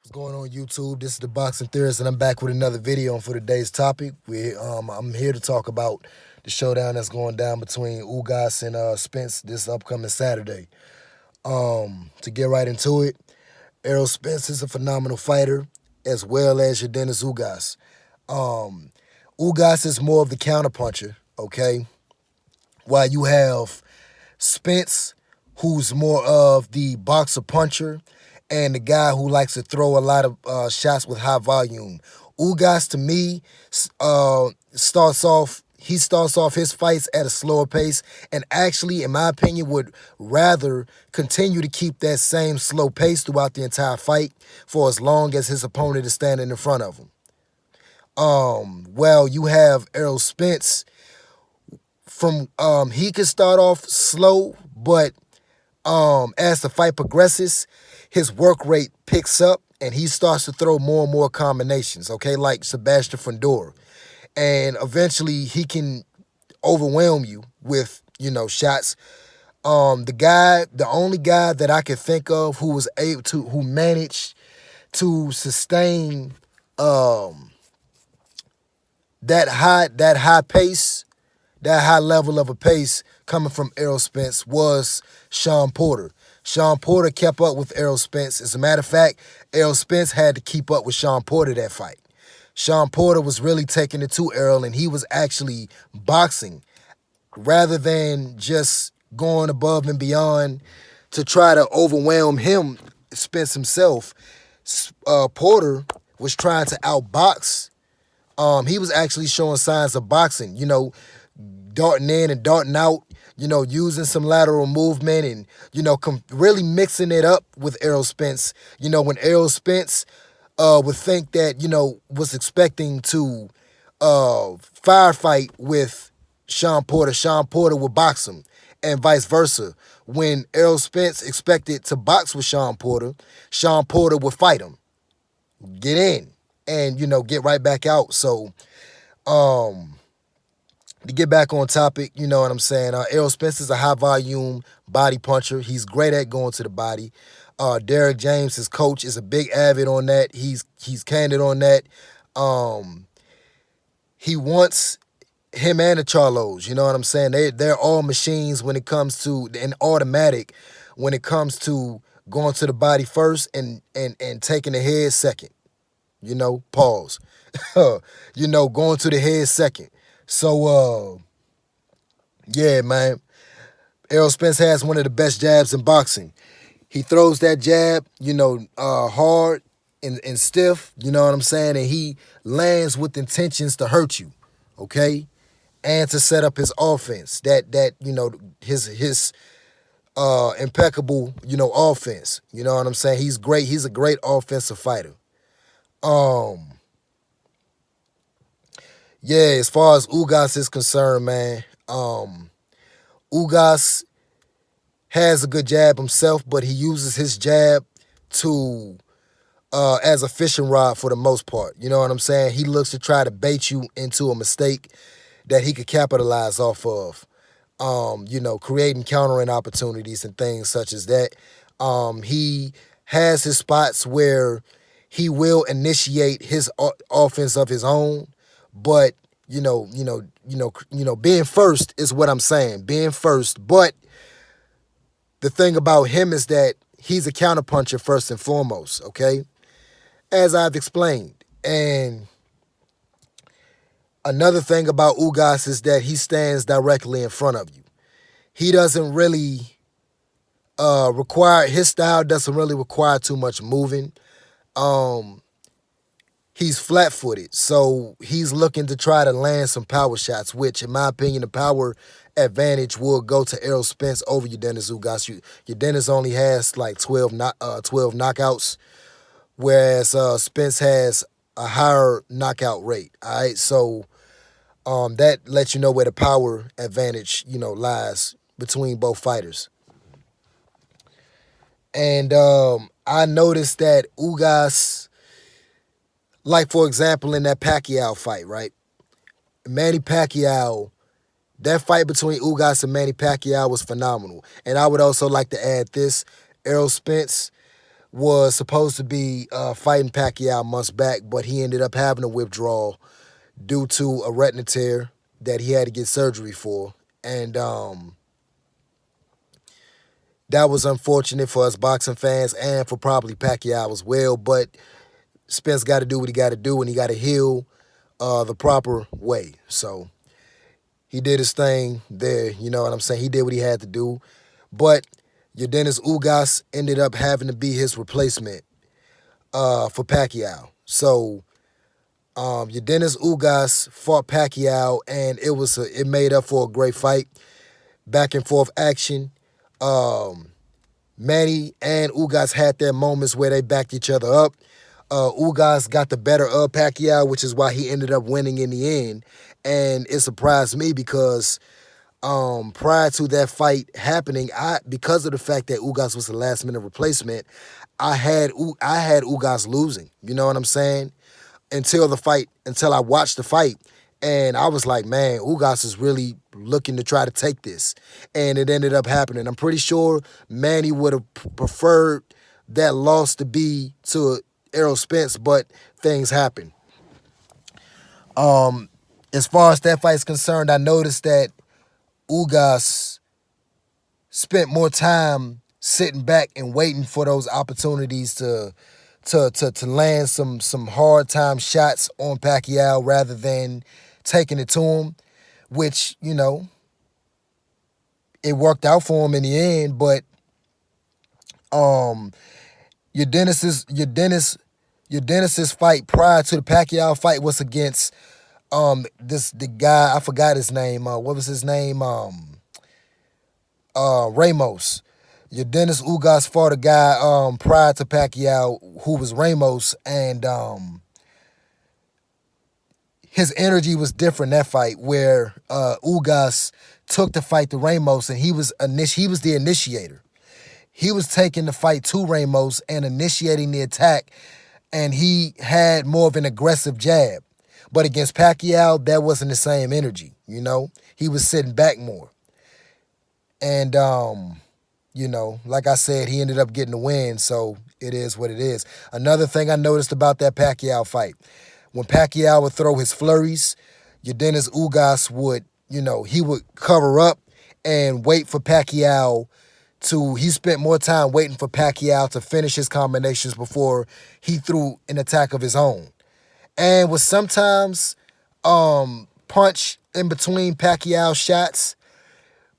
What's going on YouTube? This is the Boxing Theorist, and I'm back with another video. And for today's topic, I'm here to talk about the showdown that's going down between Ugas and Spence this upcoming Saturday. To get right into it, Errol Spence is a phenomenal fighter, as well as Yordenis Ugas. Um, Ugas is more of the counterpuncher, okay? While you have Spence, who's more of the boxer puncher and the guy who likes to throw a lot of shots with high volume. Ugas, to me, starts off his fights at a slower pace, and actually, in my opinion, would rather continue to keep that same slow pace throughout the entire fight for as long as his opponent is standing in front of him. Well, you have Errol Spence. He can start off slow, but as the fight progresses, his work rate picks up and he starts to throw more and more combinations, okay, like Sebastian Fundora. And eventually he can overwhelm you with, shots. The only guy that I could think of who managed to sustain that high pace, that high level of a pace coming from Errol Spence was Shawn Porter. Shawn Porter kept up with Errol Spence. As a matter of fact, Errol Spence had to keep up with Shawn Porter that fight. Shawn Porter was really taking it to Errol, and he was actually boxing rather than just going above and beyond to try to overwhelm him, Spence himself. Porter was trying to outbox. He was actually showing signs of boxing, darting in and darting out, using some lateral movement and, really mixing it up with Errol Spence. When Errol Spence would think that, was expecting to firefight with Shawn Porter would box him, and vice versa. When Errol Spence expected to box with Shawn Porter would fight him, get in, and, get right back out. So, to get back on topic, you know what I'm saying? Errol Spence is a high-volume body puncher. He's great at going to the body. Derek James, his coach, is a big avid on that. He's candid on that. He wants him and the Charlos, you know what I'm saying? They're all machines when it comes to, and automatic when it comes to going to the body first and taking the head second. Pause. Going to the head second. So, yeah, man. Errol Spence has one of the best jabs in boxing. He throws that jab, hard and stiff, you know what I'm saying? And he lands with intentions to hurt you, okay? And to set up his offense, his impeccable, offense. You know what I'm saying? He's great. He's a great offensive fighter. Yeah, as far as Ugas is concerned, man, Ugas has a good jab himself, but he uses his jab to as a fishing rod for the most part. You know what I'm saying? He looks to try to bait you into a mistake that he could capitalize off of. Creating countering opportunities and things such as that. He has his spots where he will initiate his offense of his own, but being first is what I'm saying. Being first, but the thing about him is that he's a counterpuncher first and foremost, okay? As I've explained. And another thing about Ugas is that he stands directly in front of you. He doesn't really his style doesn't really require too much moving. He's flat-footed, so he's looking to try to land some power shots, which, in my opinion, the power advantage will go to Errol Spence over Yordenis Ugas. Yordenis only has like 12 knockouts, whereas Spence has a higher knockout rate. All right, so that lets you know where the power advantage, lies between both fighters. And I noticed that Ugas, like, for example, in that Pacquiao fight, right? Manny Pacquiao, that fight between Ugas and Manny Pacquiao was phenomenal. And I would also like to add this. Errol Spence was supposed to be fighting Pacquiao months back, but he ended up having a withdrawal due to a retina tear that he had to get surgery for. And that was unfortunate for us boxing fans and for probably Pacquiao as well. But Spence got to do what he got to do, and he got to heal the proper way. So he did his thing there. You know what I'm saying? He did what he had to do. But Yordenis Ugas ended up having to be his replacement for Pacquiao. So Yordenis Ugas fought Pacquiao, and it made up for a great fight. Back and forth action. Manny and Ugas had their moments where they backed each other up. Ugas got the better of Pacquiao, which is why he ended up winning in the end. And it surprised me because prior to that fight happening, because of the fact that Ugas was the last minute replacement, I had Ugas losing. You know what I'm saying? Until I watched the fight. And I was like, man, Ugas is really looking to try to take this. And it ended up happening. I'm pretty sure Manny would have preferred that loss to be to Errol Spence, but things happen. As far as that fight's concerned, I noticed that Ugas spent more time sitting back and waiting for those opportunities to land some hard time shots on Pacquiao rather than taking it to him, which, you know, it worked out for him in the end. But Yordenis's fight prior to the Pacquiao fight was against the guy, I forgot his name. What was his name? Ramos. Yordenis Ugas fought a guy prior to Pacquiao who was Ramos, and his energy was different that fight, where Ugas took the fight to Ramos, and he was the initiator. He was taking the fight to Ramos and initiating the attack, and he had more of an aggressive jab. But against Pacquiao, that wasn't the same energy, you know? He was sitting back more. And, you know, like I said, he ended up getting the win, so it is what it is. Another thing I noticed about that Pacquiao fight, when Pacquiao would throw his flurries, Yordenis Ugas would, you know, he would cover up and wait for Pacquiao he spent more time waiting for Pacquiao to finish his combinations before he threw an attack of his own. And would sometimes punch in between Pacquiao shots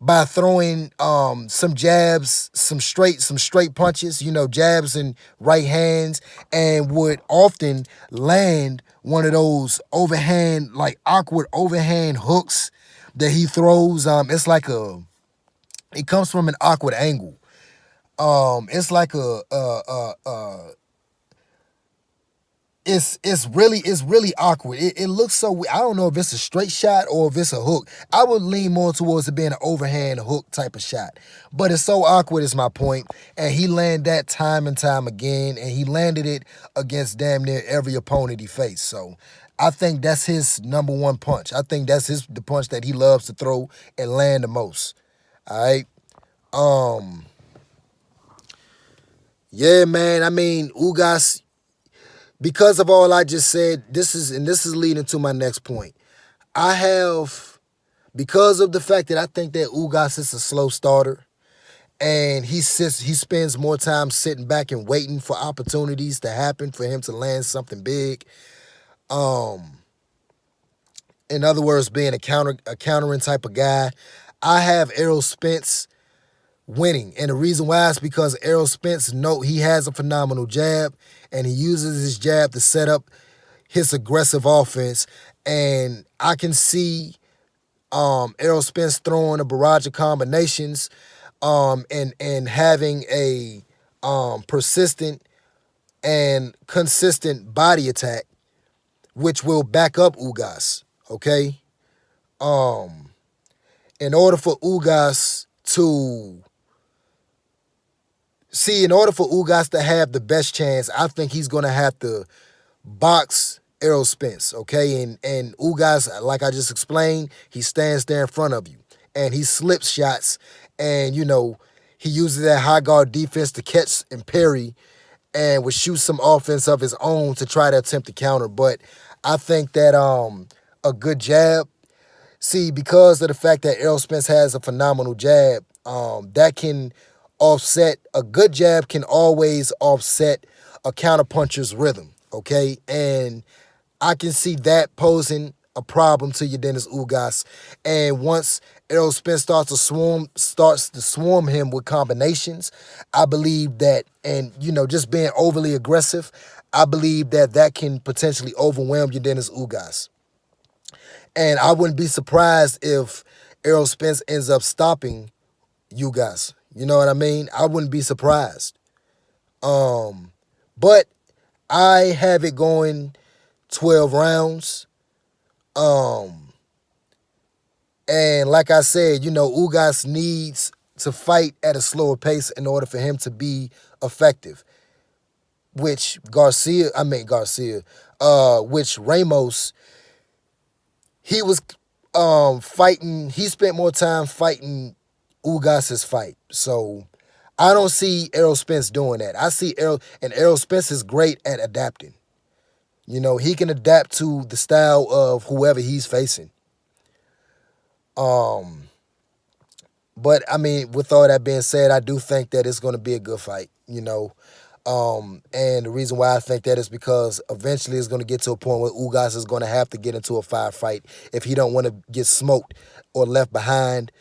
by throwing some jabs, some straight punches, you know, jabs and right hands, and would often land one of those awkward overhand hooks that he throws. It comes from an awkward angle. It's like it's really awkward. It looks so, I don't know if it's a straight shot or if it's a hook. I would lean more towards it being an overhand hook type of shot. But it's so awkward is my point. And he landed that time and time again, and he landed it against damn near every opponent he faced. So I think that's his number one punch. I think that's the punch that he loves to throw and land the most. All right. Yeah, man. I mean, Ugas, because of all I just said, this is leading to my next point. Because of the fact that I think that Ugas is a slow starter, and he spends more time sitting back and waiting for opportunities to happen for him to land something big. In other words, being a countering type of guy, I have Errol Spence winning. And the reason why is because Errol Spence, he has a phenomenal jab, and he uses his jab to set up his aggressive offense. And I can see Errol Spence throwing a barrage of combinations and having a persistent and consistent body attack, which will back up Ugas, okay? In order for Ugas to have the best chance, I think he's going to have to box Errol Spence, okay? And Ugas, like I just explained, he stands there in front of you, and he slips shots, and, you know, he uses that high guard defense to catch and parry, and would shoot some offense of his own to try to attempt to counter. But I think that a good jab. See, because of the fact that Errol Spence has a phenomenal jab, that can offset a good jab can always offset a counterpuncher's rhythm. Okay, and I can see that posing a problem to Yordenis Ugas. And once Errol Spence starts to swarm him with combinations, I believe that, and just being overly aggressive, I believe that that can potentially overwhelm Yordenis Ugas. And I wouldn't be surprised if Errol Spence ends up stopping Ugas. You know what I mean? I wouldn't be surprised. But I have it going 12 rounds. And like I said, Ugas needs to fight at a slower pace in order for him to be effective. Which Ramos, he was fighting, he spent more time fighting Ugas's fight. So I don't see Errol Spence doing that. I see Errol Spence is great at adapting. He can adapt to the style of whoever he's facing. But I mean, with all that being said, I do think that it's going to be a good fight. And the reason why I think that is because eventually it's going to get to a point where Ugas is going to have to get into a firefight if he don't want to get smoked or left behind.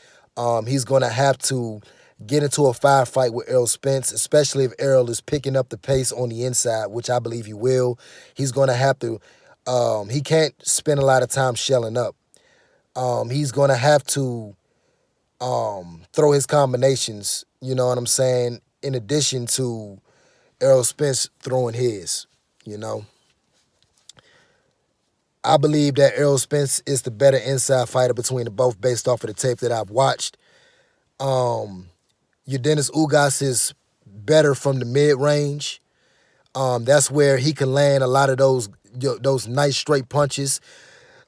He's going to have to get into a firefight with Errol Spence, especially if Errol is picking up the pace on the inside, which I believe he will. He's going to have to. He can't spend a lot of time shelling up. He's going to have to throw his combinations, you know what I'm saying, in addition to Errol Spence throwing his, I believe that Errol Spence is the better inside fighter between the both based off of the tape that I've watched. Yordenis Ugas is better from the mid-range. That's where he can land a lot of those nice straight punches.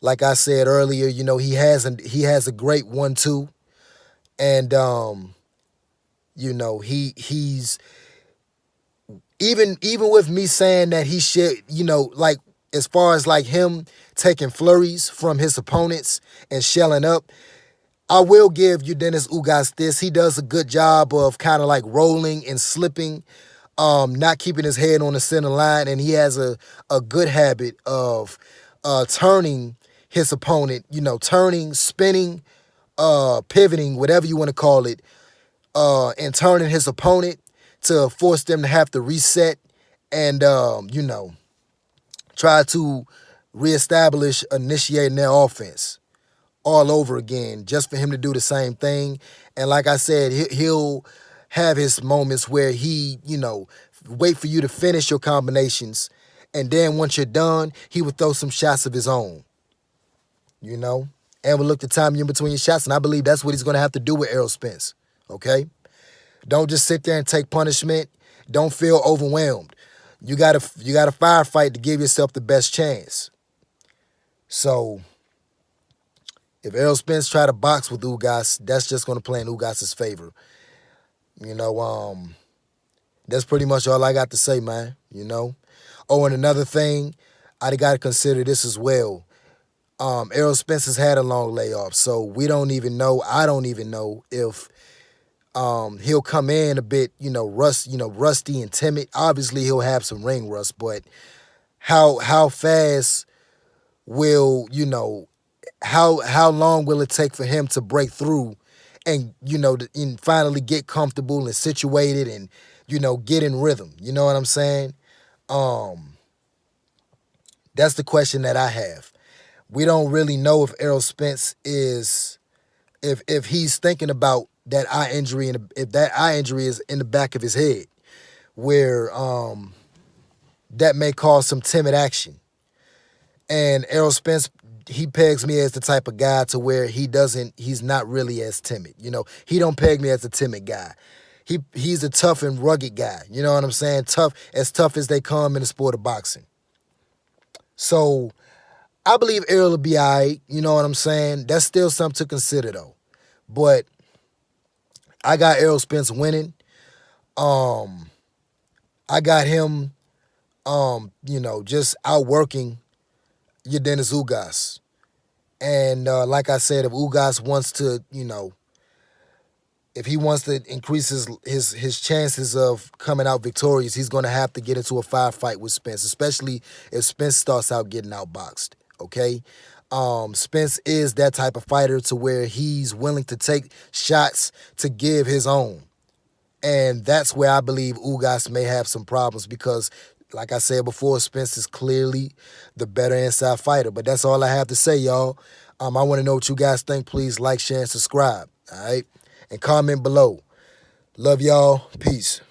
Like I said earlier, he has a great 1-2. And he's even with me saying that he should, like as far as like him taking flurries from his opponents and shelling up, I will give Yordenis Ugas this. He does a good job of kind of like rolling and slipping, not keeping his head on the center line, and he has a good habit of turning his opponent, turning, spinning, pivoting, whatever you want to call it, and turning his opponent to force them to have to reset and, try to reestablish initiating their offense all over again just for him to do the same thing. And like I said, he'll have his moments where he, wait for you to finish your combinations. And then once you're done, he would throw some shots of his own, and will look to time you in between your shots. And I believe that's what he's going to have to do with Errol Spence, okay? Don't just sit there and take punishment. Don't feel overwhelmed. You got to firefight to give yourself the best chance. So if Errol Spence try to box with Ugas, that's just going to play in Ugas' favor. That's pretty much all I got to say, man, Oh, and another thing, I got to consider this as well. Errol Spence has had a long layoff, so we don't even know. I don't even know if he'll come in a bit, rusty and timid. Obviously, he'll have some ring rust, but how fast will, how long will it take for him to break through and, and finally get comfortable and situated and, get in rhythm? You know what I'm saying? That's the question that I have. We don't really know if Errol Spence is, if he's thinking about that eye injury, and if that eye injury is in the back of his head, where that may cause some timid action. And Errol Spence, he pegs me as the type of guy to where he's not really as timid. He don't peg me as a timid guy. He's a tough and rugged guy. You know what I'm saying? Tough as they come in the sport of boxing. So I believe Errol will be all right. You know what I'm saying? That's still something to consider, though. But I got Errol Spence winning. I got him, just outworking Yordenis Ugas. And like I said, if Ugas wants to, if he wants to increase his chances of coming out victorious, he's going to have to get into a firefight with Spence, especially if Spence starts out getting outboxed. Okay, Spence is that type of fighter to where he's willing to take shots to give his own. And that's where I believe Ugas may have some problems because, like I said before, Spence is clearly the better inside fighter. But that's all I have to say, y'all. I want to know what you guys think. Please like, share, and subscribe. All right? And comment below. Love y'all. Peace.